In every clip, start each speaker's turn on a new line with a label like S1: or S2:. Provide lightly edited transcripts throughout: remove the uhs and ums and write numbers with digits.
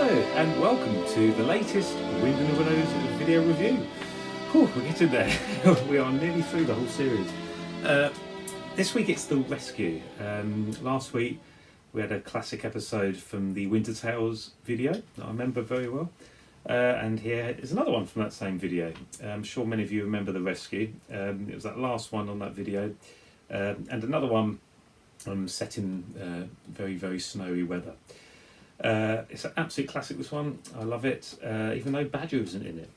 S1: Hello and welcome to the latest Wind in the Willows video review. Whew, we're getting there. We are nearly through the whole series. This week it's The Rescue. Last week we had a classic episode from the Winter Tales video that I remember very well. And here is another one from that same video. I'm sure many of you remember The Rescue. It was that last one on that video. And another one set in very, very snowy weather. It's an absolute classic, this one. I love it, even though Badger isn't in it.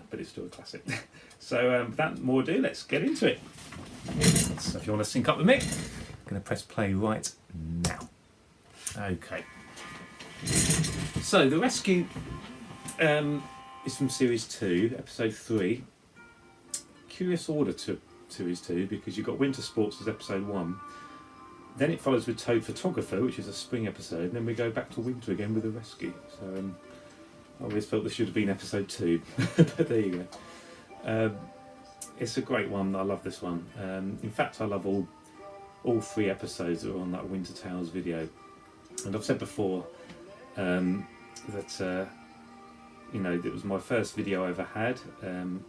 S1: But it's still a classic. So without more ado, let's get into it. So if you want to sync up with me, I'm going to press play right now. Okay. So The Rescue is from Series 2, Episode 3. Curious order to Series 2, because you've got Winter Sports as Episode 1. Then it follows with Toad Photographer, which is a spring episode, and then we go back to winter again with The Rescue. So I always felt this should have been episode 2, but there you go. It's a great one. I love this one. In fact, I love all 3 episodes that are on that Winter Tales video. And I've said before that you know, it was my first video I ever had.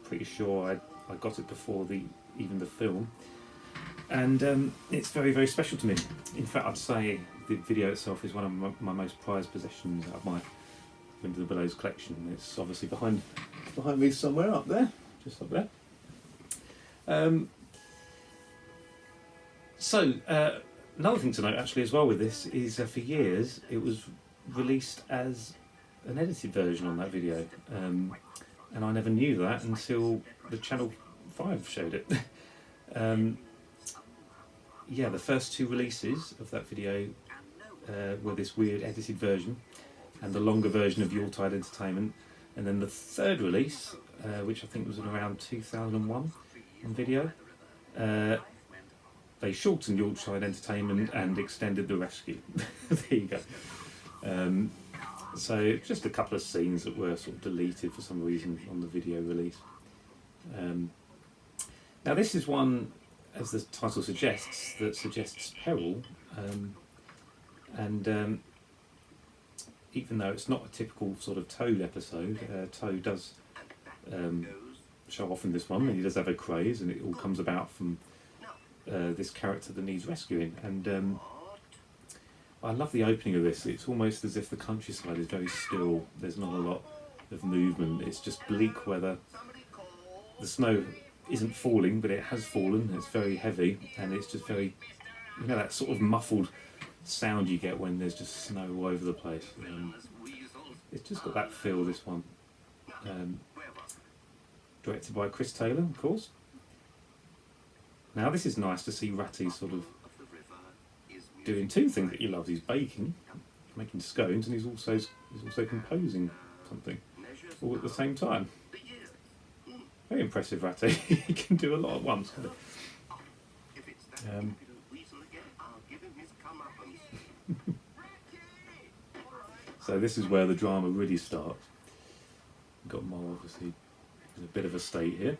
S1: Pretty sure I got it before even the film. And it's very, very special to me. In fact, I'd say the video itself is one of my most prized possessions out of my Wind in the Willows collection. It's obviously behind me somewhere up there, just up there. Another thing to note actually as well with this is for years it was released as an edited version on that video, and I never knew that until the Channel 5 showed it. Yeah, the first 2 releases of that video were this weird edited version and the longer version of Yuletide Entertainment, and then the 3rd release, which I think was in around 2001 on video, they shortened Yuletide Entertainment and extended The Rescue. There you go. So just a couple of scenes that were sort of deleted for some reason on the video release. Now this is one, as the title suggests, that suggests peril, and even though it's not a typical sort of Toad episode, Toad does show off in this one, and he does have a craze, and it all comes about from this character that needs rescuing. And I love the opening of this. It's almost as if the countryside is very still. There's not a lot of movement. It's just bleak weather. The snow isn't falling, but it has fallen. It's very heavy, and it's just very, you know, that sort of muffled sound you get when there's just snow all over the place. It's just got that feel, this one. Directed by Chris Taylor, of course. Now this is nice to see Ratty sort of doing 2 things that he loves. He's baking, making scones, and he's also composing something all at the same time. Very impressive, Ratty. He can do a lot at once. So this is where the drama really starts. We've got Mo, obviously, in a bit of a state here.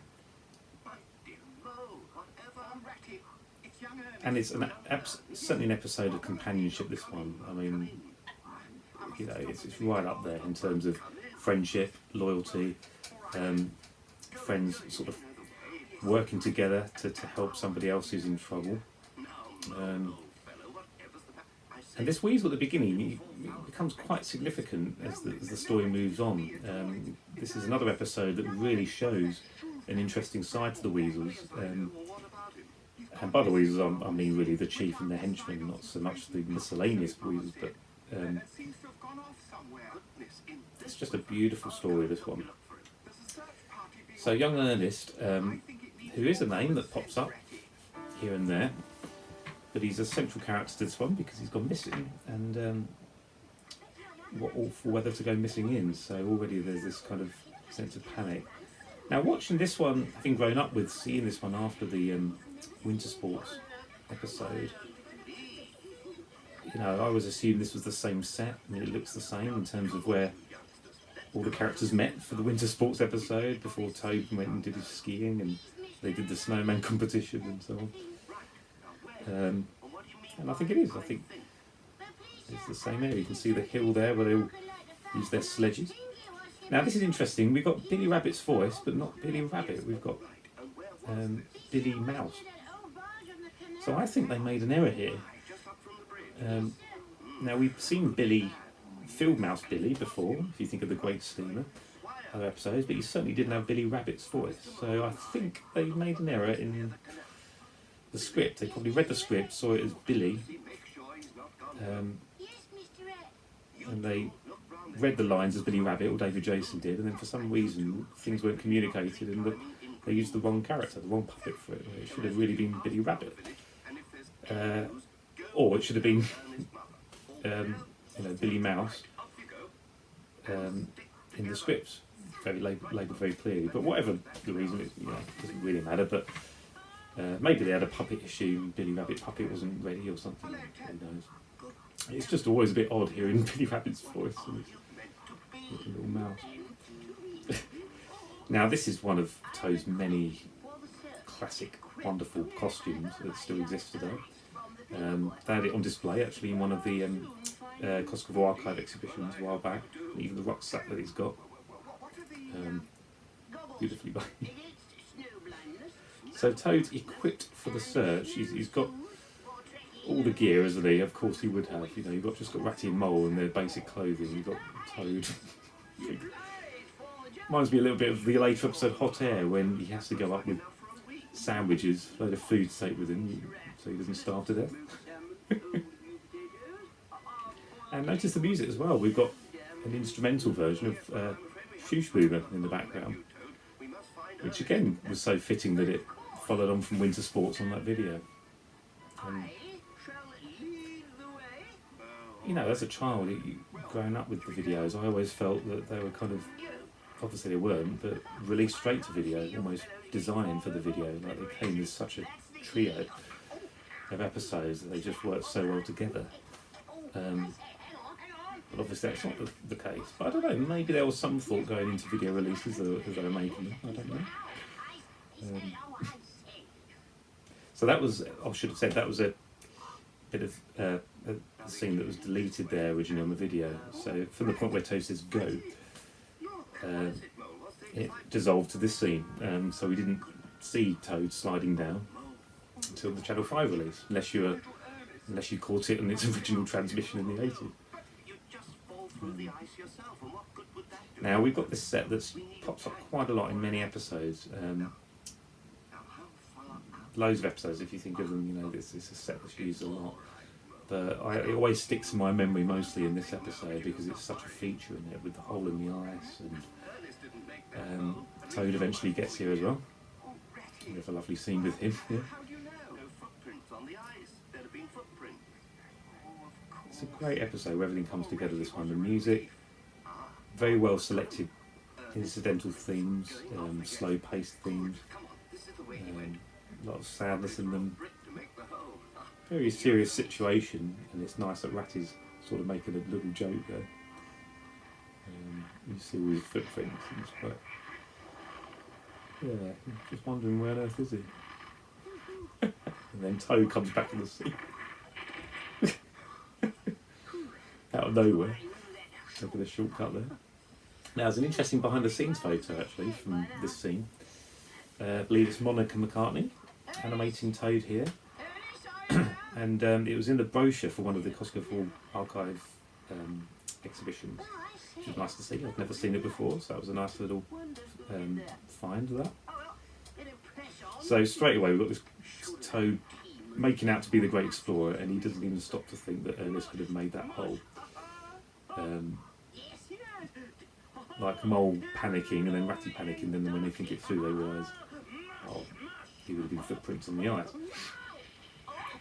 S1: And it's certainly an episode of companionship, this one. I mean, you know, it's right up there in terms of friendship, loyalty, friends sort of working together to help somebody else who's in trouble. And this weasel at the beginning, he becomes quite significant as the story moves on. This is another episode that really shows an interesting side to the weasels. And by the weasels, I mean really the chief and the henchmen, not so much the miscellaneous weasels, but it's just a beautiful story, this one. So young Ernest, who is a name that pops up here and there, but he's a central character to this one because he's gone missing, and what awful weather to go missing in, so already there's this kind of sense of panic. Now watching this one, having grown up with seeing this one after the Winter Sports episode, you know, I always assumed this was the same set. I mean, it looks the same in terms of where all the characters met for the Winter Sports episode before Toad went and did his skiing and they did the snowman competition and so on. And I think it is. I think it's the same area. You can see the hill there where they all use their sledges. Now this is interesting, we've got Billy Rabbit's voice, but not Billy Rabbit, we've got Billy Mouse. So I think they made an error here. Now we've seen Billy, Field Mouse Billy before, if you think of The Great Steamer, other episodes, but you certainly didn't have Billy Rabbit's voice. So I think they made an error in the script. They probably read the script, saw it as Billy, and they read the lines as Billy Rabbit, or David Jason did, and then for some reason things weren't communicated and they used the wrong character, the wrong puppet for it. It should have really been Billy Rabbit. Or it should have been Billy Mouse in the scripts, labelled very clearly. But whatever the reason, it doesn't really matter. But maybe they had a puppet issue, Billy Rabbit puppet wasn't ready or something, who knows. It's just always a bit odd hearing Billy Rabbit's voice and his little mouse. Now this is one of Toad's many classic, wonderful costumes that still exist today. They had it on display actually in one of the Cosgrove Hall archive exhibitions a while back. Even the rucksack that he's got, beautifully made. So Toad's equipped for the search. He's got all the gear, hasn't he? Of course he would have. You've just got Ratty and Mole in their basic clothing. You've got Toad. Reminds me a little bit of the later episode Hot Air, when he has to go up with sandwiches, a load of food to take with him, so he doesn't starve to death. And notice the music as well. We've got an instrumental version of Shoosh Boomer in the background, which again was so fitting that it followed on from Winter Sports on that video. As a child, growing up with the videos, I always felt that they were kind of, obviously they weren't, but released straight to video, almost designed for the video. Like they came as such a trio of episodes that they just worked so well together. But obviously that's not the case. But I don't know, maybe there was some thought going into video releases as they were making them. I don't know. So that was, I should have said, that was a bit of a scene that was deleted there originally on the video. So from the point where Toad says go, it dissolved to this scene. So we didn't see Toad sliding down until the Channel 5 release, unless you caught it in its original transmission in the 80s. Now we've got this set that pops up quite a lot in many episodes. Loads of episodes, if you think of them, this is a set that's used a lot. But it always sticks in my memory mostly in this episode because it's such a feature in it, with the hole in the ice, and Toad eventually gets here as well. We have a lovely scene with him. Yeah. It's a great episode where everything comes together this one. The music, very well selected incidental themes, slow-paced themes, a lot of sadness in them. Very serious situation, and it's nice that Ratty's sort of making a little joke there. You see all his footprints, and it's quite... Yeah, just wondering where on earth is he? And then Toad comes back in the scene. Out of nowhere. Look at the shortcut there. Now there's an interesting behind the scenes photo actually from this scene. I believe it's Monica McCartney animating Toad here. And it was in the brochure for one of the Cosgrove Hall archive exhibitions, which was nice to see. I've never seen it before, so that was a nice little find of that. So straight away we've got this Toad making out to be the great explorer, and he doesn't even stop to think that Ernest could have made that hole. Like Mole panicking and then Ratty panicking, then when they think it through they realise, he would have been footprints on the ice.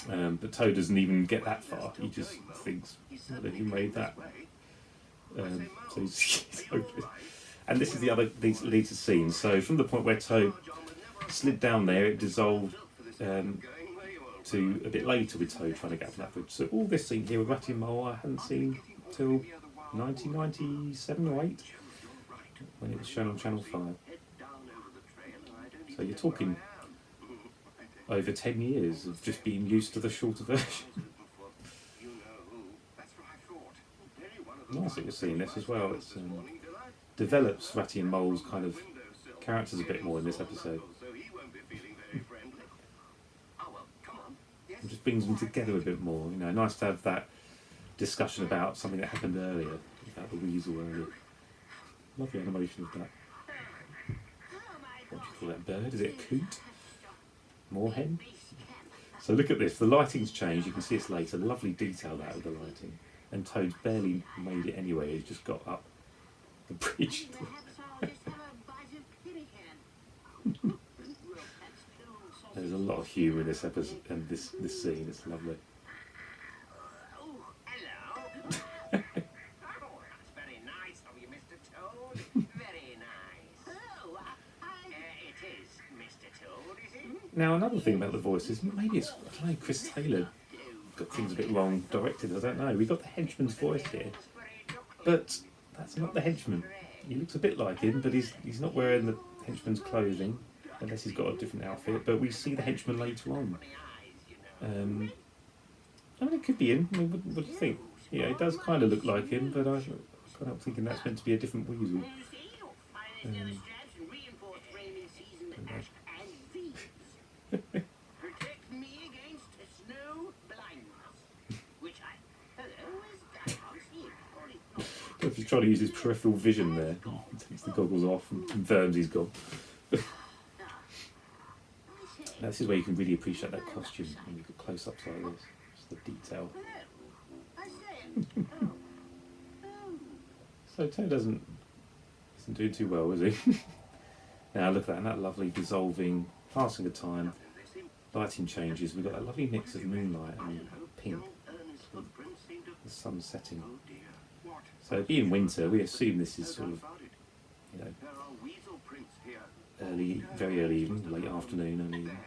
S1: But Toad doesn't even get that far, he just thinks that he made that. So he's hopeless. And this is these later scenes. So from the point where Toad slid down there, it dissolved to a bit later with Toad trying to get up that bridge. So all this scene here with Ratty and Mole I hadn't seen till 1997 or 8, when it was shown on Channel 5. So you're talking over 10 years of just being used to the shorter version. nice that you're seeing this as well. It's develops Ratty and Mole's kind of characters a bit more in this episode. It just brings them together a bit more. You know, nice to have that discussion about something that happened earlier, about the weasel earlier. Lovely animation of that. What do you call that bird? Is it a coot? Moorhen? So look at this, the lighting's changed, you can see it's later, lovely detail that of the lighting. And Toad's barely made it anyway, he's just got up the bridge. There's a lot of humour in this episode and this scene, it's lovely. Now another thing about the voices, maybe it's, I don't know, Chris Taylor got things a bit wrong directed, I don't know. We got the henchman's voice here, but that's not the henchman. He looks a bit like him, but he's not wearing the henchman's clothing, unless he's got a different outfit, but we see the henchman later on. I mean, it could be him. I mean, what do you think? Yeah, it does kind of look like him, but I can't help thinking that's meant to be a different weasel.
S2: Protect me against snow blindness, which
S1: If he's trying to use his peripheral vision there, he takes the goggles off and confirms he's gone. This is where you can really appreciate that costume when you get close-ups like this. Just the detail. So Toad isn't doing too well, is he? Now look at that lovely dissolving, passing of time, lighting changes. We've got that lovely mix of moonlight and pink, the sun setting. So being winter, we assume this is sort of, you know, early, very early evening, late afternoon, early evening.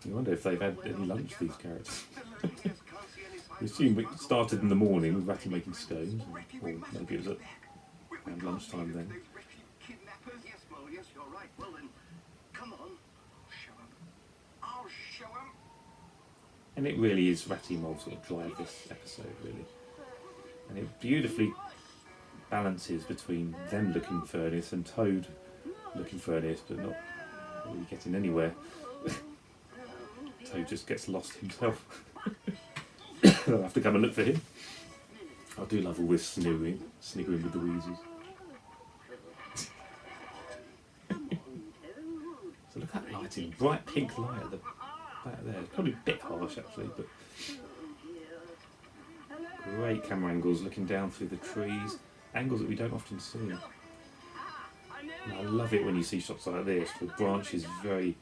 S1: You wonder if they've had any lunch, these characters. We assume it started in the morning with Ratty making scones, or maybe it was around lunchtime then. And it really is Ratty and Mole sort of drive this episode, really. And it beautifully balances between them looking furnace and Toad looking furnace, but not really getting anywhere. Toad just gets lost himself. I'll have to come and look for him. I do love all this sniggering with the weasels. So look at that lighting, bright pink light at the back there. It's probably a bit harsh actually, but great camera angles looking down through the trees, angles that we don't often see. And I love it when you see shots like this, with branches very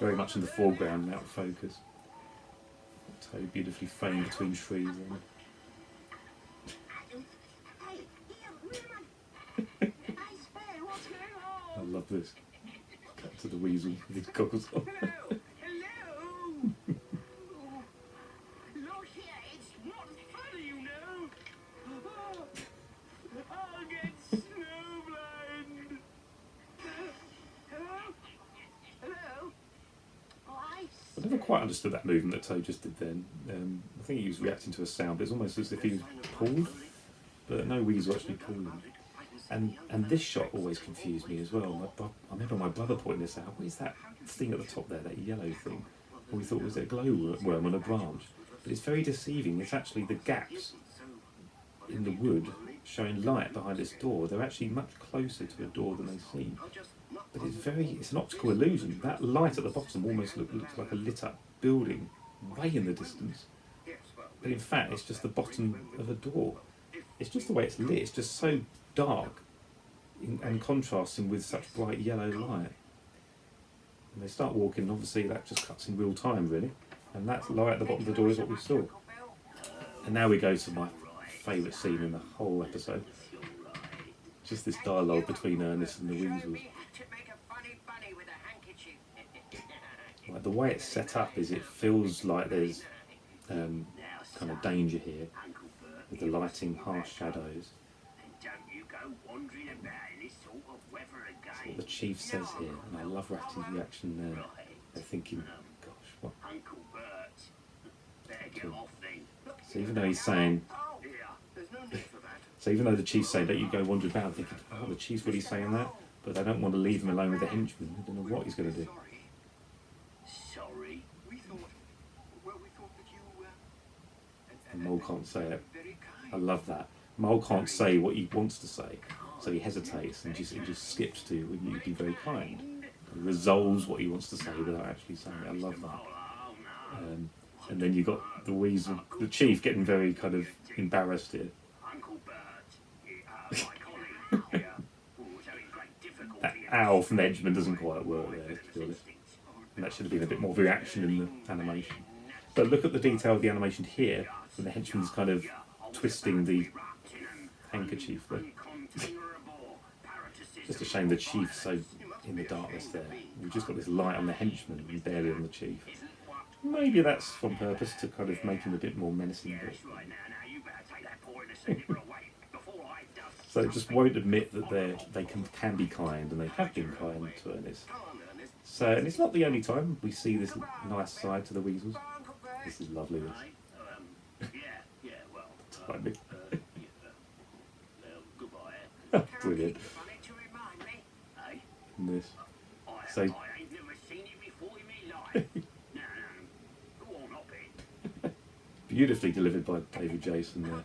S1: much in the foreground and out of focus. Toad beautifully framed between trees. I love this. Cut to the weasel with his goggles on. I never quite understood that movement that Toad just did then. I think he was reacting to a sound, but it's almost as if he was pulled, but no weasel actually pulled him. And this shot always confused me as well. I remember my brother pointing this out. What is that thing at the top there, that yellow thing? We thought it was a glowworm on a branch, but it's very deceiving. It's actually the gaps in the wood showing light behind this door. They're actually much closer to a door than they seem. But it's an optical illusion. That light at the bottom almost looks like a lit up building way in the distance. But in fact, it's just the bottom of a door. It's just the way it's lit. It's just so dark and contrasting with such bright yellow light. And they start walking, obviously that just cuts in real time, really. And that light at the bottom of the door is what we saw. And now we go to my favourite scene in the whole episode. Just this dialogue between Ernest and the weasels. Like the way it's set up is it feels like there's kind of danger here, with the lighting, harsh shadows. That's what the chief says here, and I love Ratty's reaction there. They're thinking, gosh, what? So even though he's saying, so even though the chief's saying, don't you go wander about, thinking, oh, the chief's really saying that, but they don't want to leave him alone with the henchman. They don't know what he's going to do.
S2: Sorry.
S3: We thought that you
S1: And Mole can't say it. I love that. Mole can't say what he wants to say, so he hesitates and he just skips to, would you be very kind? He resolves what he wants to say without actually saying it. I love that. And then you got the weasel, the chief, getting very kind of embarrassed here.
S2: Uncle Bert, my colleague, who's having great difficulty.
S1: That owl from the henchman doesn't quite work there, to be honest. And that should have been a bit more reaction in the animation. But look at the detail of the animation here, when the henchman's kind of twisting the handkerchief there. Just a shame the chief's so in the darkness there. We've just got this light on the henchman and barely on the chief. Maybe that's on purpose to kind of make him a bit more menacing. So it just won't admit that they can be kind, and they have been kind to Ernest. So, and it's not the only time we see this nice side to the weasels. This is lovely. This. Timing. Brilliant. And this. So. Beautifully delivered by David Jason there.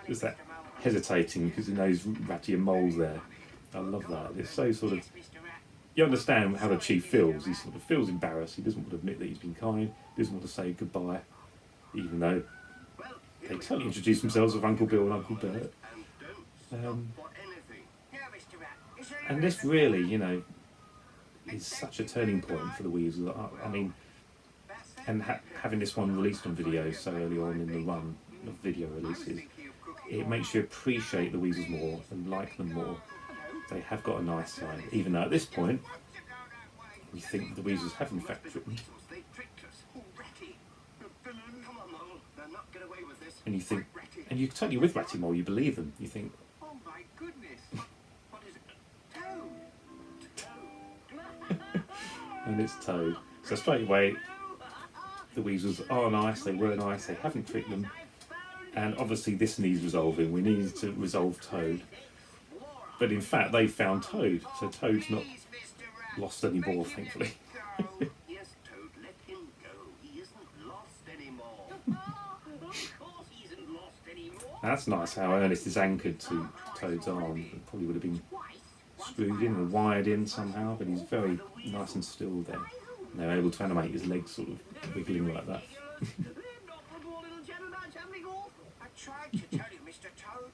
S1: Just that hesitating because he knows Ratty and Mole's there. I love that. It's so sort of. You understand how the chief feels. He sort of feels embarrassed. He doesn't want to admit that he's been kind. He doesn't want to say goodbye, even though they totally introduce themselves with Uncle Bill and Uncle Bert. And this really, you know, is such a turning point for the Weasels. I mean, and having this one released on video so early on in the run of video releases, it makes you appreciate the Weasels more and like them more. They have got a nice side, even though at this point we think the Weasels have in fact tricked them. And you think, and you're totally with Ratty Mole, you believe them. You think,
S3: oh my goodness, what is it? Toad.
S1: and it's Toad. So straight away, the Weasels are nice, they were nice, they haven't tricked them. And obviously this needs resolving. We need to resolve Toad. But in fact, they found Toad, so Toad's not lost anymore, thankfully.
S3: Yes, Toad, let him go. He isn't lost anymore.
S2: Of course he isn't lost anymore.
S1: That's nice how Ernest is anchored to Toad's arm. It probably would have been screwed in or wired in somehow, but he's very nice and still there. And they're able to animate his legs sort of wiggling like that.
S3: I tried to tell you, Mr. Toad,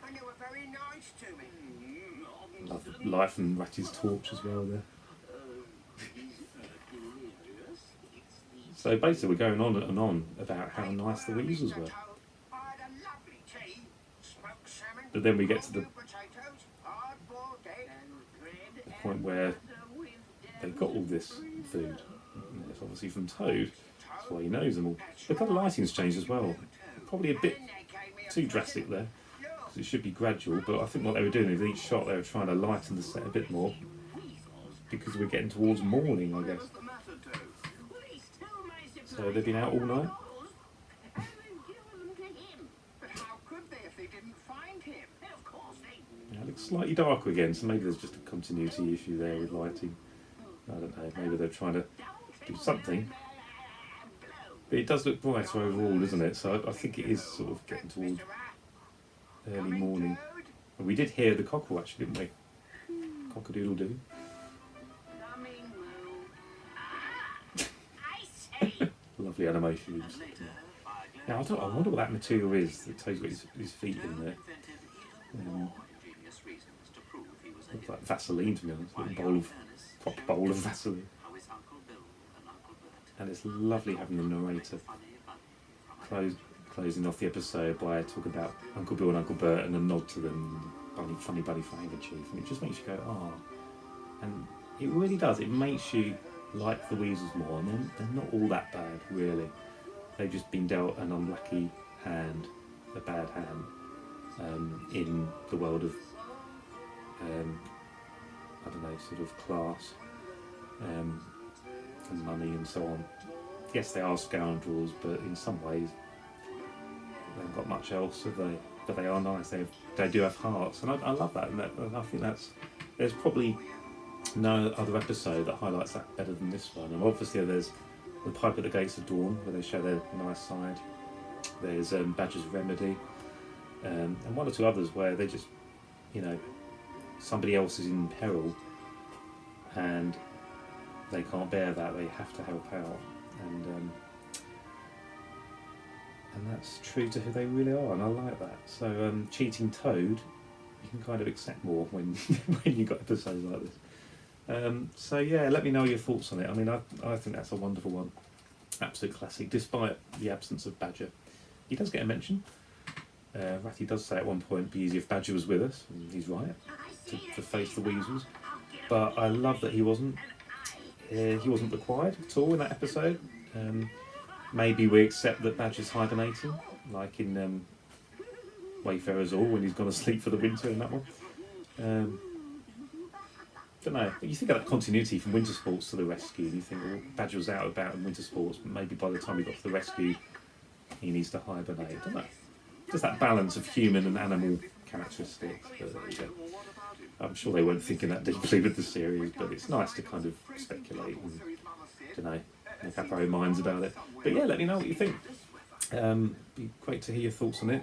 S3: and you were very nice to me.
S1: Love the light from Ratty's torch as well there. So basically we're going on and on about how nice the Weasels were. But then we get to the point where they got all this food. And it's obviously from Toad, that's why he knows them all. Look how the lighting's changed as well. Probably a bit too drastic there, because it should be gradual, but I think what they were doing with each shot, they were trying to lighten the set a bit more, because we're getting towards morning, I guess. So they've been out all night?
S3: But how could they if they didn't find him?
S1: Yeah, it looks slightly darker again, so maybe there's just a continuity issue there with lighting. I don't know, maybe they're trying to do something. But it does look brighter overall, doesn't it? So I think it is sort of getting towards early morning. And we did hear the cockerel actually, didn't we? Cock-a-doodle-doo. Lovely animation. Now I wonder what that material is that Toad's got his feet in there. Looks like Vaseline to me, a proper bowl of Vaseline. And it's lovely having the narrator closing off the episode by talking about Uncle Bill and Uncle Bert and a nod to them, funny bunny for handkerchief, and it just makes you go, oh. And it really does, it makes you like the Weasels more, and they're not all that bad, really. They've just been dealt an unlucky hand, a bad hand, in the world of, I don't know, sort of class, and money and so on. yes, they are scoundrels, but in some ways they haven't got much else, have they? But they are nice. They do have hearts, and I love that. And I think there's probably no other episode that highlights that better than this one. And obviously there's the Pipe at the Gates of Dawn, where they show their nice side. There's Badger's Remedy, and one or two others where they just, somebody else is in peril, and they can't bear that. They have to help out, and that's true to who they really are, and I like that. So cheating Toad, you can kind of accept more when when you got episodes like this. So yeah, let me know your thoughts on it. I mean, I think that's a wonderful one, absolute classic, despite the absence of Badger. He does get a mention. Ratty does say at one point, "Be easy if Badger was with us," and he's right, to face the weasels. But I love that he wasn't required at all in that episode. Maybe we accept that Badger's hibernating, like in Wayfarer's Hall when he's gone to sleep for the winter in that one. Don't know. You think of that continuity from Winter Sports to the Rescue, and you think, well, Badger was out about in Winter Sports, but maybe by the time he got to the Rescue, he needs to hibernate. Don't know. Just that balance of human and animal characteristics. But, I'm sure they weren't thinking that deeply with the series, but it's nice to kind of speculate and, make up our own minds about it. But yeah, let me know what you think. Be great to hear your thoughts on it.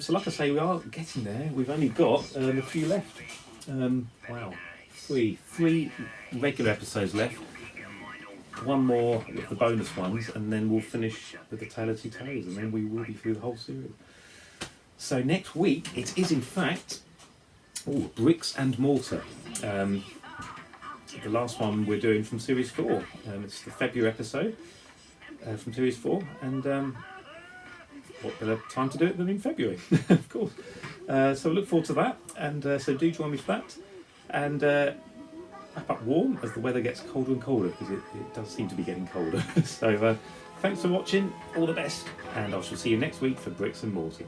S1: So like I say, we are getting there. We've only got a few left. Wow. Three regular episodes left. One more with the bonus ones, and then we'll finish with the Tale of Two Toads, and then we will be through the whole series. So next week, it is in fact Bricks and Mortar. The last one we're doing from Series 4. It's the February episode from Series 4, and what better time to do it than in February, of course. So I look forward to that, and so do join me for that. And wrap up warm as the weather gets colder and colder, because it does seem to be getting colder. So thanks for watching, all the best, and I shall see you next week for Bricks and Mortar.